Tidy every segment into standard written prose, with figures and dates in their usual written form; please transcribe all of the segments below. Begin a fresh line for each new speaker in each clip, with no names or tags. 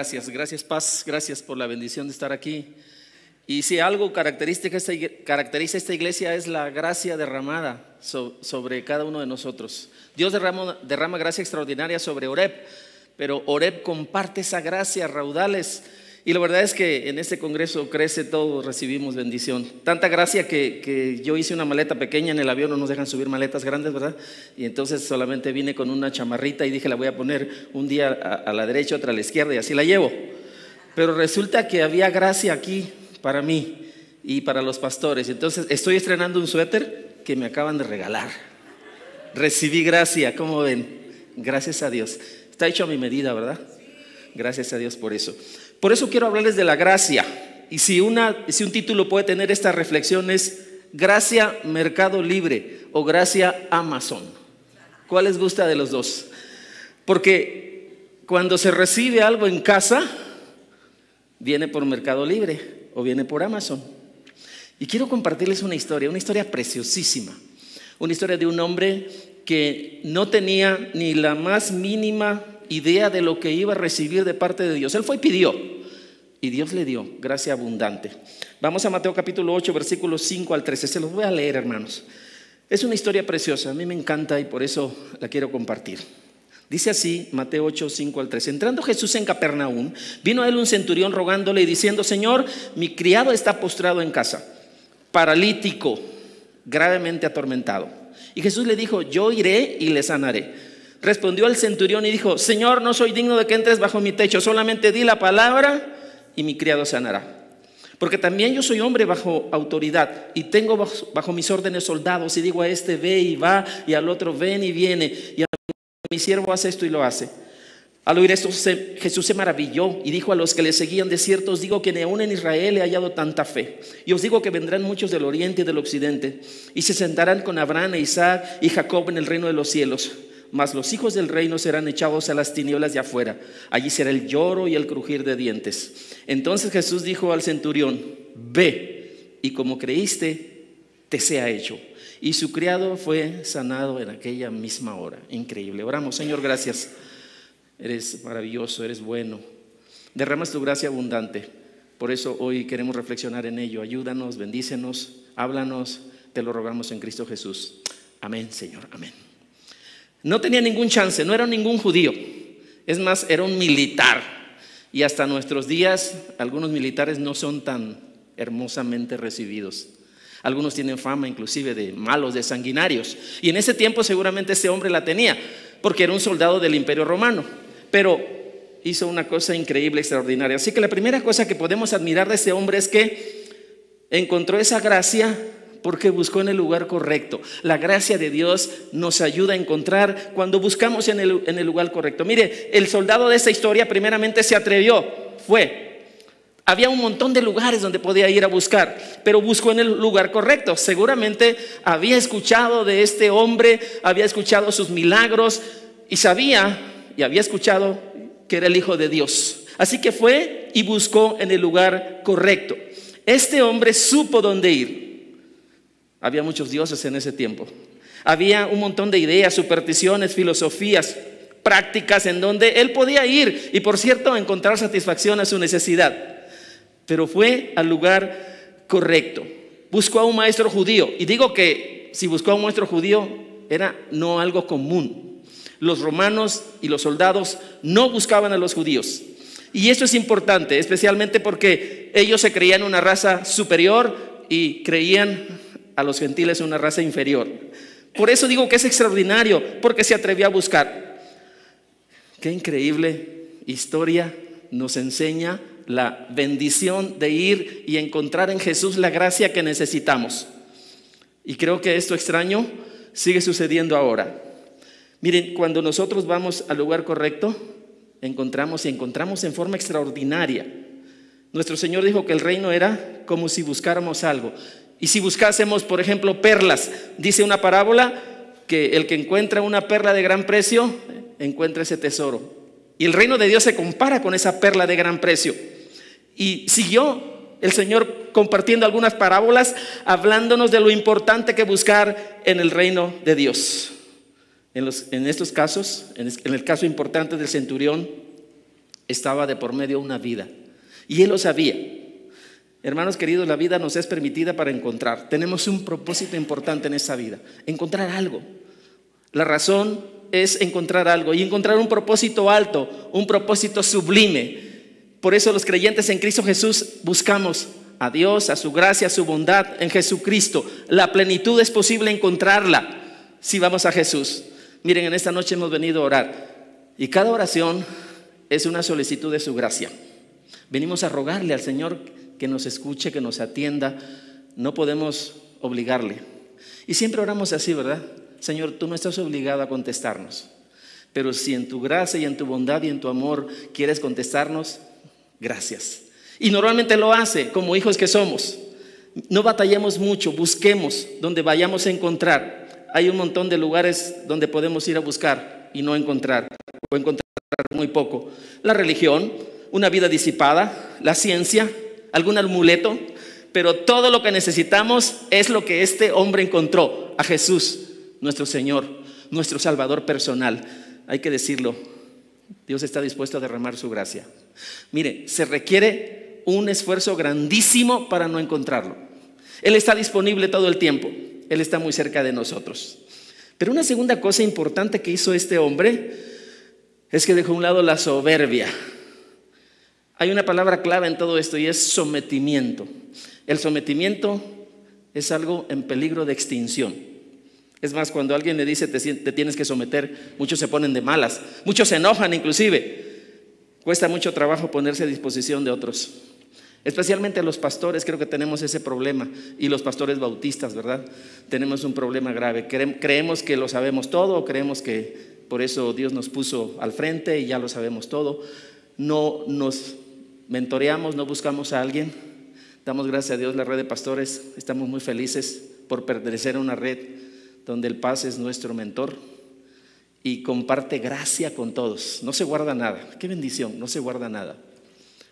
Gracias Paz, gracias por la bendición de estar aquí. Y si algo caracteriza esta iglesia es la gracia derramada sobre cada uno de nosotros. Dios derrama gracia extraordinaria sobre Oreb, pero Oreb comparte esa gracia a raudales. Y la verdad es que en este congreso crece todo, recibimos bendición. Tanta gracia que yo hice una maleta pequeña en el avión, no nos dejan subir maletas grandes, ¿verdad? Y entonces solamente vine con una chamarrita y dije, la voy a poner un día a la derecha, otra a la izquierda y así la llevo. Pero resulta que había gracia aquí para mí y para los pastores. Entonces estoy estrenando un suéter que me acaban de regalar. Recibí gracia, ¿cómo ven? Gracias a Dios. Está hecho a mi medida, ¿verdad? Gracias a Dios por eso. Por eso quiero hablarles de la gracia. Y si un título puede tener esta reflexión es Gracia Mercado Libre o Gracia Amazon. ¿Cuál les gusta de los dos? Porque cuando se recibe algo en casa, viene por Mercado Libre o viene por Amazon. Y quiero compartirles una historia preciosísima. Una historia de un hombre que no tenía ni la más mínima idea de lo que iba a recibir de parte de Dios. Él fue y pidió, y Dios le dio gracia abundante. Vamos a Mateo capítulo 8, versículos 5 al 13. Se los voy a leer, hermanos. Es una historia preciosa, a mí me encanta y por eso la quiero compartir. Dice así, Mateo 8, 5 al 13. Entrando Jesús en Capernaum, vino a él un centurión rogándole y diciendo: Señor, mi criado está postrado en casa, paralítico, gravemente atormentado. Y Jesús le dijo: yo iré y le sanaré. Respondió el centurión y dijo: Señor, no soy digno de que entres bajo mi techo, solamente di la palabra y mi criado sanará. Porque también yo soy hombre bajo autoridad y tengo bajo mis órdenes soldados, y digo a este ve y va, y al otro ven y viene, y a mi siervo hace esto y lo hace. Al oír esto Jesús se maravilló y dijo a los que le seguían: de cierto os digo que ni aún en Israel he hallado tanta fe. Y os digo que vendrán muchos del oriente y del occidente y se sentarán con Abraham, Isaac y Jacob en el reino de los cielos. Mas los hijos del reino serán echados a las tinieblas de afuera. Allí será el lloro y el crujir de dientes. Entonces Jesús dijo al centurión: ve, y como creíste, te sea hecho. Y su criado fue sanado en aquella misma hora. Increíble. Oramos. Señor, gracias. Eres maravilloso, eres bueno. Derramas tu gracia abundante. Por eso hoy queremos reflexionar en ello. Ayúdanos, bendícenos, háblanos. Te lo rogamos en Cristo Jesús. Amén, Señor. Amén. No tenía ningún chance, no era ningún judío. Es más, era un militar. Y hasta nuestros días, algunos militares no son tan hermosamente recibidos. Algunos tienen fama inclusive de malos, de sanguinarios. Y en ese tiempo seguramente ese hombre la tenía, porque era un soldado del Imperio Romano. Pero hizo una cosa increíble, extraordinaria. Así que la primera cosa que podemos admirar de ese hombre es que encontró esa gracia porque buscó en el lugar correcto. La gracia de Dios nos ayuda a encontrar cuando buscamos en el lugar correcto. Mire, el soldado de esta historia primeramente se atrevió, fue. Había un montón de lugares donde podía ir a buscar, pero buscó en el lugar correcto. Seguramente había escuchado de este hombre, había escuchado sus milagros y sabía y había escuchado que era el Hijo de Dios. Así que fue y buscó en el lugar correcto. Este hombre supo dónde ir. Había muchos dioses en ese tiempo. Había un montón de ideas, supersticiones, filosofías, prácticas en donde él podía ir y, por cierto, encontrar satisfacción a su necesidad. Pero fue al lugar correcto. Buscó a un maestro judío. Y digo que si buscó a un maestro judío era no algo común. Los romanos y los soldados no buscaban a los judíos. Y eso es importante, especialmente porque ellos se creían una raza superior y creían a los gentiles una raza inferior. Por eso digo que es extraordinario, porque se atrevió a buscar. Qué increíble historia nos enseña la bendición de ir y encontrar en Jesús la gracia que necesitamos. Y creo que esto extraño sigue sucediendo ahora. Miren, cuando nosotros vamos al lugar correcto, encontramos en forma extraordinaria. Nuestro Señor dijo que el reino era como si buscáramos algo. Y si buscásemos, por ejemplo, perlas, dice una parábola que el que encuentra una perla de gran precio, encuentra ese tesoro. Y el reino de Dios se compara con esa perla de gran precio. Y siguió el Señor compartiendo algunas parábolas, hablándonos de lo importante que buscar en el reino de Dios. En estos casos, en el caso importante del centurión, estaba de por medio una vida. Y él lo sabía. Hermanos queridos, la vida nos es permitida para encontrar. Tenemos un propósito importante en esa vida, encontrar algo. La razón es encontrar algo y encontrar un propósito alto, un propósito sublime. Por eso los creyentes en Cristo Jesús buscamos a Dios, a su gracia, a su bondad en Jesucristo. La plenitud es posible encontrarla si vamos a Jesús. Miren, en esta noche hemos venido a orar y cada oración es una solicitud de su gracia. Venimos a rogarle al Señor que nos escuche, que nos atienda. No podemos obligarle. Y siempre oramos así, ¿verdad? Señor, tú no estás obligado a contestarnos, pero si en tu gracia y en tu bondad y en tu amor quieres contestarnos, gracias. Y normalmente lo hace como hijos que somos. No batallemos mucho, busquemos donde vayamos a encontrar. Hay un montón de lugares donde podemos ir a buscar y no encontrar, o encontrar muy poco. La religión, una vida disipada, la ciencia, algún amuleto, pero todo lo que necesitamos es lo que este hombre encontró: a Jesús, nuestro Señor, nuestro Salvador personal. Hay que decirlo, Dios está dispuesto a derramar su gracia. Mire, se requiere un esfuerzo grandísimo para no encontrarlo. Él está disponible todo el tiempo, Él está muy cerca de nosotros. Pero una segunda cosa importante que hizo este hombre es que dejó a un lado la soberbia. Hay una palabra clave en todo esto y es sometimiento. El sometimiento es algo en peligro de extinción. Es más, cuando alguien le dice te tienes que someter, muchos se ponen de malas, muchos se enojan inclusive. Cuesta mucho trabajo ponerse a disposición de otros. Especialmente los pastores, creo que tenemos ese problema. Y los pastores bautistas, ¿verdad? Tenemos un problema grave. Creemos que lo sabemos todo, o creemos que por eso Dios nos puso al frente y ya lo sabemos todo. No nos mentoreamos, no buscamos a alguien. Damos gracias a Dios, la red de pastores. Estamos muy felices por pertenecer a una red donde el Paz es nuestro mentor y comparte gracia con todos. No se guarda nada. Qué bendición, no se guarda nada.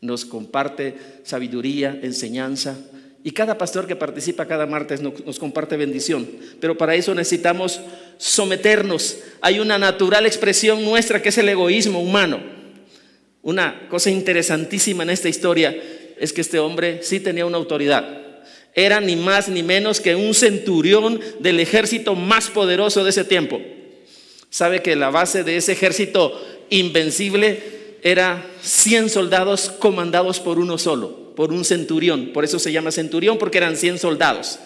Nos comparte sabiduría, enseñanza, y cada pastor que participa cada martes nos comparte bendición. Pero para eso necesitamos someternos. Hay una natural expresión nuestra que es el egoísmo humano. Una cosa interesantísima en esta historia es que este hombre sí tenía una autoridad. Era ni más ni menos que un centurión del ejército más poderoso de ese tiempo. Sabe que la base de ese ejército invencible era 100 soldados comandados por uno solo, por un centurión. Por eso se llama centurión, porque eran 100 soldados.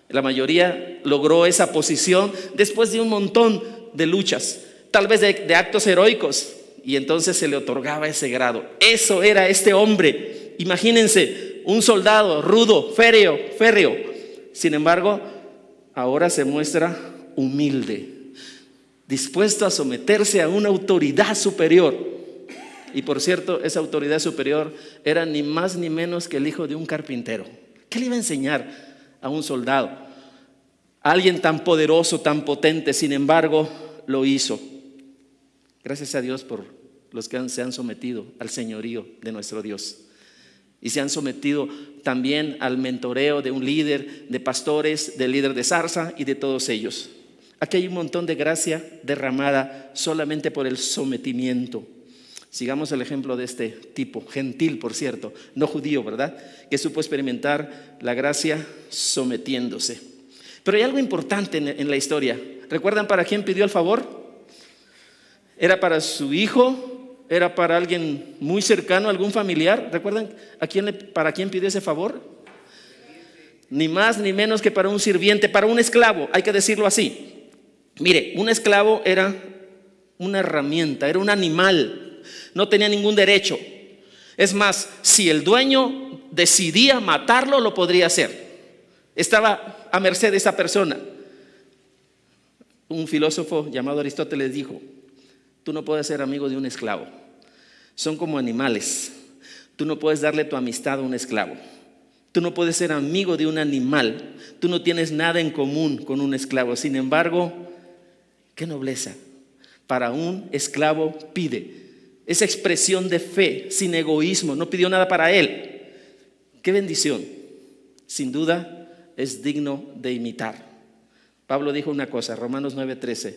La mayoría logró esa posición después de un montón de luchas, tal vez de actos heroicos, y entonces se le otorgaba ese grado. Eso era este hombre. Imagínense, un soldado rudo, férreo. Sin embargo, ahora se muestra humilde, dispuesto a someterse a una autoridad superior. Y por cierto, esa autoridad superior era ni más ni menos que el hijo de un carpintero. ¿Qué le iba a enseñar a un soldado? A alguien tan poderoso, tan potente, sin embargo, lo hizo. Gracias a Dios por los que se han sometido al señorío de nuestro Dios. Y se han sometido también al mentoreo de un líder, de pastores, del líder de zarza y de todos ellos. Aquí hay un montón de gracia derramada solamente por el sometimiento. Sigamos el ejemplo de este tipo, gentil por cierto, no judío, ¿verdad? Que supo experimentar la gracia sometiéndose. Pero hay algo importante en la historia. ¿Recuerdan para quién pidió el favor? ¿Era para su hijo? ¿Era para alguien muy cercano, algún familiar? ¿Recuerdan para quién pidió ese favor? Ni más ni menos que para un sirviente, para un esclavo, hay que decirlo así. Mire, un esclavo era una herramienta, era un animal. No tenía ningún derecho. Es más, si el dueño decidía matarlo, lo podría hacer. Estaba a merced de esa persona. Un filósofo llamado Aristóteles dijo: tú no puedes ser amigo de un esclavo. Son como animales. Tú no puedes darle tu amistad a un esclavo. Tú no puedes ser amigo de un animal. Tú no tienes nada en común con un esclavo. Sin embargo, qué nobleza. Para un esclavo pide. Esa expresión de fe, sin egoísmo, no pidió nada para él. ¡Qué bendición! Sin duda es digno de imitar. Pablo dijo una cosa, Romanos 9:13: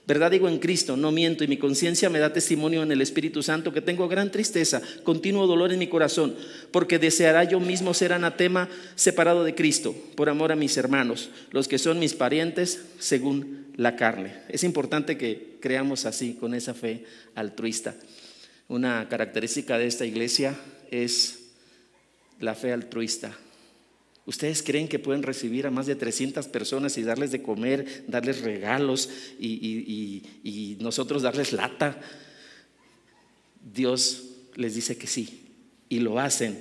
Verdad digo en Cristo, no miento, y mi conciencia me da testimonio en el Espíritu Santo que tengo gran tristeza, continuo dolor en mi corazón, porque deseará yo mismo ser anatema, separado de Cristo, por amor a mis hermanos, los que son mis parientes según la carne. Es importante que creamos así, con esa fe altruista. Una característica de esta iglesia es la fe altruista. ¿Ustedes creen que pueden recibir a más de 300 personas y darles de comer, darles regalos y nosotros darles lata? Dios les dice que sí y lo hacen.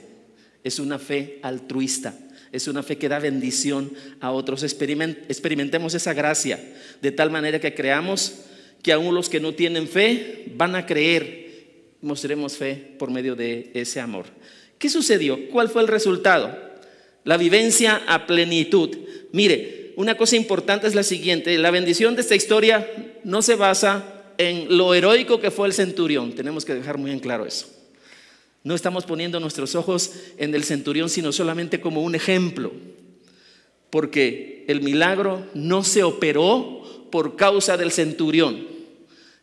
Es una fe altruista, es una fe que da bendición a otros. Experimentemos esa gracia de tal manera que creamos que aún los que no tienen fe van a creer. Mostremos fe por medio de ese amor. ¿Qué sucedió? ¿Cuál fue el resultado? La vivencia a plenitud. Mire, una cosa importante es la siguiente: la bendición de esta historia no se basa en lo heroico que fue el centurión. Tenemos que dejar muy en claro eso. No estamos poniendo nuestros ojos en el centurión, sino solamente como un ejemplo, porque el milagro no se operó por causa del centurión.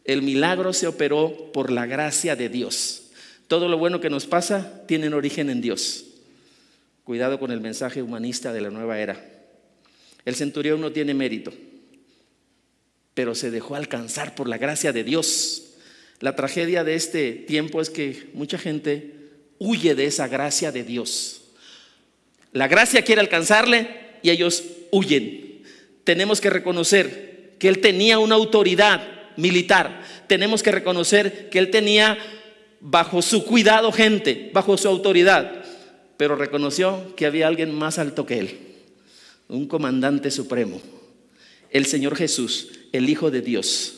El milagro se operó por la gracia de Dios. Todo lo bueno que nos pasa tiene origen en Dios. Cuidado con el mensaje humanista de la nueva era. El centurión no tiene mérito, pero se dejó alcanzar por la gracia de Dios. La tragedia de este tiempo es que mucha gente huye de esa gracia de Dios. La gracia quiere alcanzarle y ellos huyen. Tenemos que reconocer que él tenía una autoridad militar. Tenemos que reconocer que él tenía bajo su cuidado gente, bajo su autoridad. Pero reconoció que había alguien más alto que él, un comandante supremo, el Señor Jesús, el Hijo de Dios.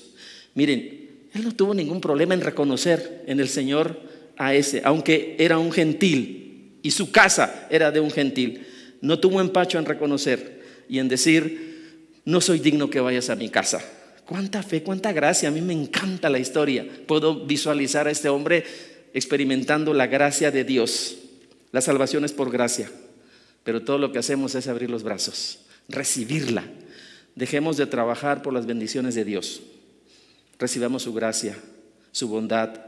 Miren, él no tuvo ningún problema en reconocer en el Señor a ese, aunque era un gentil y su casa era de un gentil. No tuvo empacho en reconocer y en decir: no soy digno que vayas a mi casa. Cuánta fe, cuánta gracia. A mí me encanta la historia. Puedo visualizar a este hombre experimentando la gracia de Dios. La salvación es por gracia, pero todo lo que hacemos es abrir los brazos, recibirla. Dejemos de trabajar por las bendiciones de Dios. Recibamos su gracia, su bondad,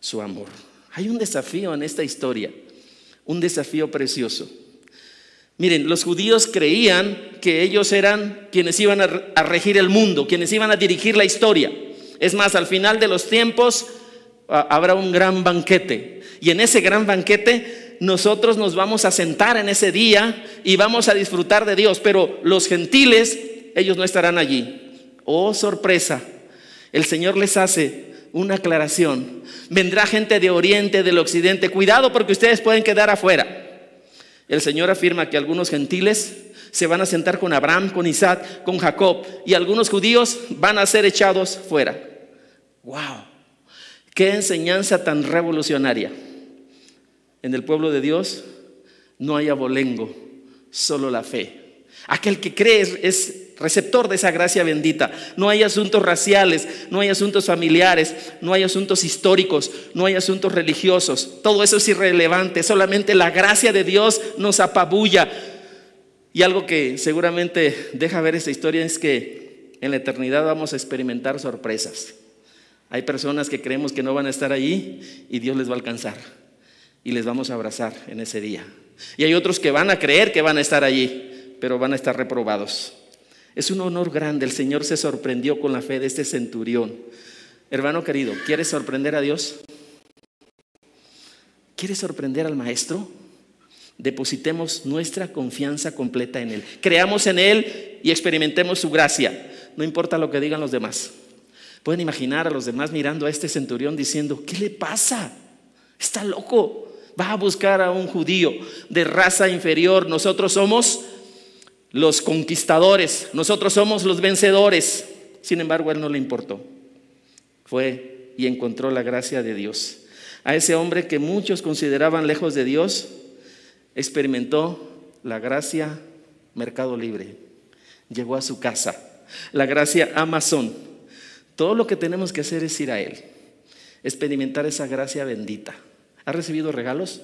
su amor. Hay un desafío en esta historia, un desafío precioso. Miren, los judíos creían que ellos eran quienes iban a regir el mundo, quienes iban a dirigir la historia. Es más, al final de los tiempos habrá un gran banquete, y en ese gran banquete nosotros nos vamos a sentar en ese día y vamos a disfrutar de Dios, pero los gentiles, ellos no estarán allí. Oh, sorpresa, el Señor les hace una aclaración. Vendrá gente de oriente, del occidente. Cuidado, porque ustedes pueden quedar afuera. El Señor afirma que algunos gentiles se van a sentar con Abraham, con Isaac, con Jacob, y algunos judíos van a ser echados fuera. ¡Wow! ¡Qué enseñanza tan revolucionaria! En el pueblo de Dios no hay abolengo, solo la fe. Aquel que cree es receptor de esa gracia bendita. No hay asuntos raciales, no hay asuntos familiares, no hay asuntos históricos, no hay asuntos religiosos. Todo eso es irrelevante. Solamente la gracia de Dios nos apabulla. Y algo que seguramente deja ver esta historia es que en la eternidad vamos a experimentar sorpresas. Hay personas que creemos que no van a estar allí y Dios les va a alcanzar y les vamos a abrazar en ese día. Y hay otros que van a creer que van a estar allí, pero van a estar reprobados. Es un honor grande. El Señor se sorprendió con la fe de este centurión. Hermano querido, ¿quieres sorprender a Dios? ¿Quieres sorprender al Maestro? Depositemos nuestra confianza completa en Él. Creamos en Él y experimentemos su gracia. No importa lo que digan los demás. Pueden imaginar a los demás mirando a este centurión diciendo: ¿qué le pasa? Está loco. Va a buscar a un judío de raza inferior. Nosotros somos los conquistadores, nosotros somos los vencedores. Sin embargo, a él no le importó. Fue y encontró la gracia de Dios. A ese hombre que muchos consideraban lejos de Dios, experimentó la gracia Mercado Libre. Llegó a su casa. La gracia Amazon. Todo lo que tenemos que hacer es ir a Él, experimentar esa gracia bendita. ¿Ha recibido regalos?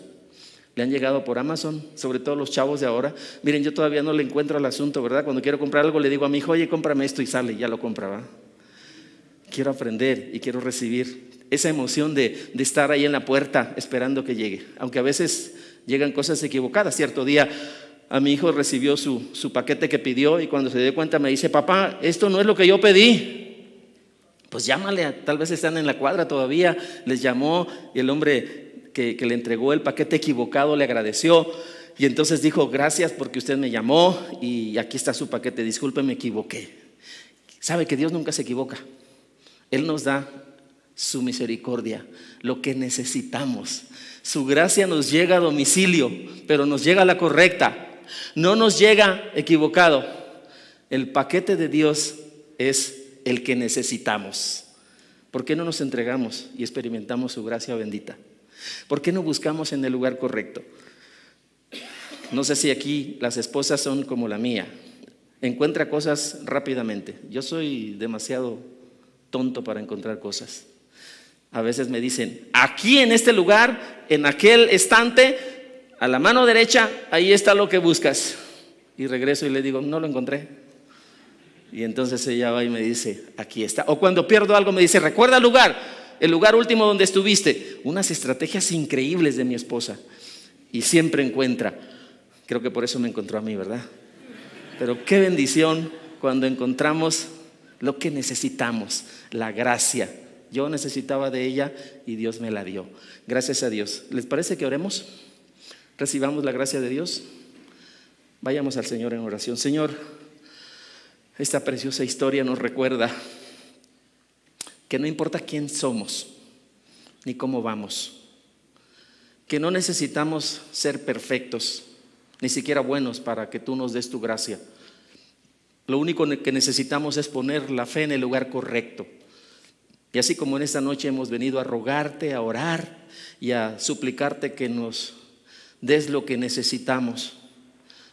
Le han llegado por Amazon, sobre todo los chavos de ahora. Miren, yo todavía no le encuentro al asunto, ¿verdad? Cuando quiero comprar algo le digo a mi hijo: oye, cómprame esto, y sale, ya lo compra, ¿verdad? quiero aprender y quiero recibir esa emoción de estar ahí en la puerta esperando que llegue. Aunque a veces llegan cosas equivocadas. Cierto día a mi hijo recibió su paquete que pidió y cuando se dio cuenta me dice: papá, esto no es lo que yo pedí. Pues llámale, tal vez están en la cuadra todavía. Les llamó y el hombre que le entregó el paquete equivocado le agradeció. Y entonces dijo: gracias porque usted me llamó y aquí está su paquete, disculpe, me equivoqué. Sabe que Dios nunca se equivoca. Él nos da su misericordia, lo que necesitamos. Su gracia nos llega a domicilio, pero nos llega a la correcta. No nos llega equivocado. El paquete de Dios es el que necesitamos. ¿Por qué no nos entregamos y experimentamos su gracia bendita? ¿Por qué no buscamos en el lugar correcto? No sé si aquí las esposas son como la mía. Encuentra cosas rápidamente. Yo soy demasiado tonto para encontrar cosas. A veces me dicen: aquí en este lugar, en aquel estante, a la mano derecha, ahí está lo que buscas. Y regreso y le digo: no lo encontré. Y entonces ella va y me dice: aquí está. O cuando pierdo algo me dice: recuerda el lugar último donde estuviste. Unas estrategias increíbles de mi esposa. Y siempre encuentra. Creo que por eso me encontró a mí, ¿verdad? Pero qué bendición cuando encontramos lo que necesitamos, la gracia. Yo necesitaba de ella y Dios me la dio. Gracias a Dios. ¿Les parece que oremos? Recibamos la gracia de Dios. Vayamos al Señor en oración. Señor, esta preciosa historia nos recuerda que no importa quién somos ni cómo vamos, que no necesitamos ser perfectos, ni siquiera buenos para que tú nos des tu gracia. Lo único que necesitamos es poner la fe en el lugar correcto. Y así como en esta noche hemos venido a rogarte, a orar y a suplicarte que nos des lo que necesitamos,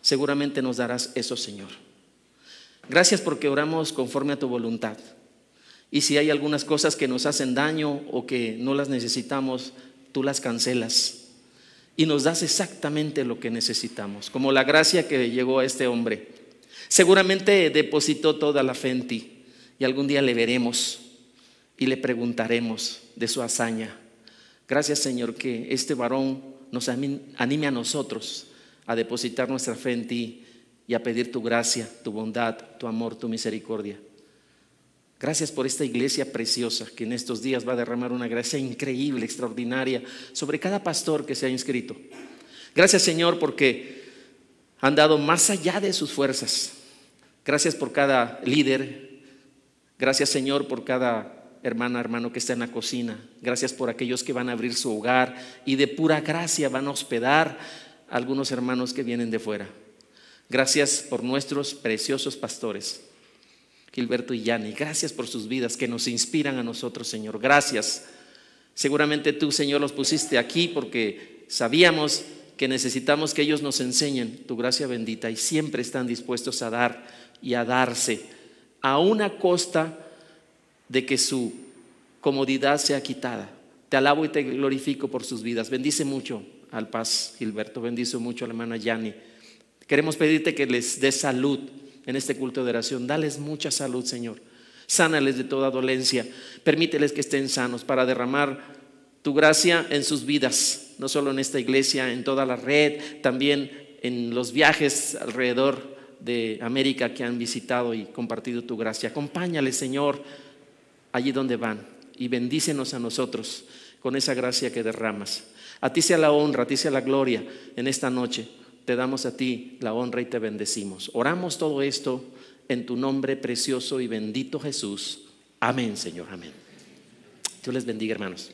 seguramente nos darás eso, Señor. Gracias porque oramos conforme a tu voluntad. Y si hay algunas cosas que nos hacen daño o que no las necesitamos, tú las cancelas y nos das exactamente lo que necesitamos, como la gracia que llegó a este hombre. Seguramente depositó toda la fe en ti y algún día le veremos y le preguntaremos de su hazaña. Gracias, Señor, que este varón nos anime a nosotros a depositar nuestra fe en ti y a pedir tu gracia, tu bondad, tu amor, tu misericordia. Gracias por esta iglesia preciosa que en estos días va a derramar una gracia increíble, extraordinaria sobre cada pastor que se ha inscrito. Gracias, Señor, porque han dado más allá de sus fuerzas. Gracias por cada líder. Gracias, Señor, por cada hermana, hermano que está en la cocina. Gracias por aquellos que van a abrir su hogar y de pura gracia van a hospedar a algunos hermanos que vienen de fuera. Gracias por nuestros preciosos pastores, Gilberto y Yani. Gracias por sus vidas que nos inspiran a nosotros, Señor. Gracias. Seguramente tú, Señor, los pusiste aquí porque sabíamos que necesitamos que ellos nos enseñen tu gracia bendita y siempre están dispuestos a dar y a darse a una costa de que su comodidad sea quitada. Te alabo y te glorifico por sus vidas. Bendice mucho al Paz Gilberto, bendice mucho a la hermana Yani. Queremos pedirte que les des salud en este culto de oración. Dales mucha salud, Señor. Sánales de toda dolencia. Permíteles que estén sanos para derramar tu gracia en sus vidas, no solo en esta iglesia, en toda la red, también en los viajes alrededor de América que han visitado y compartido tu gracia. Acompáñales, Señor, allí donde van y bendícenos a nosotros con esa gracia que derramas. A ti sea la honra, a ti sea la gloria en esta noche. Te damos a ti la honra y te bendecimos. Oramos todo esto en tu nombre precioso y bendito, Jesús. Amén, Señor, amén. Dios les bendiga, hermanos.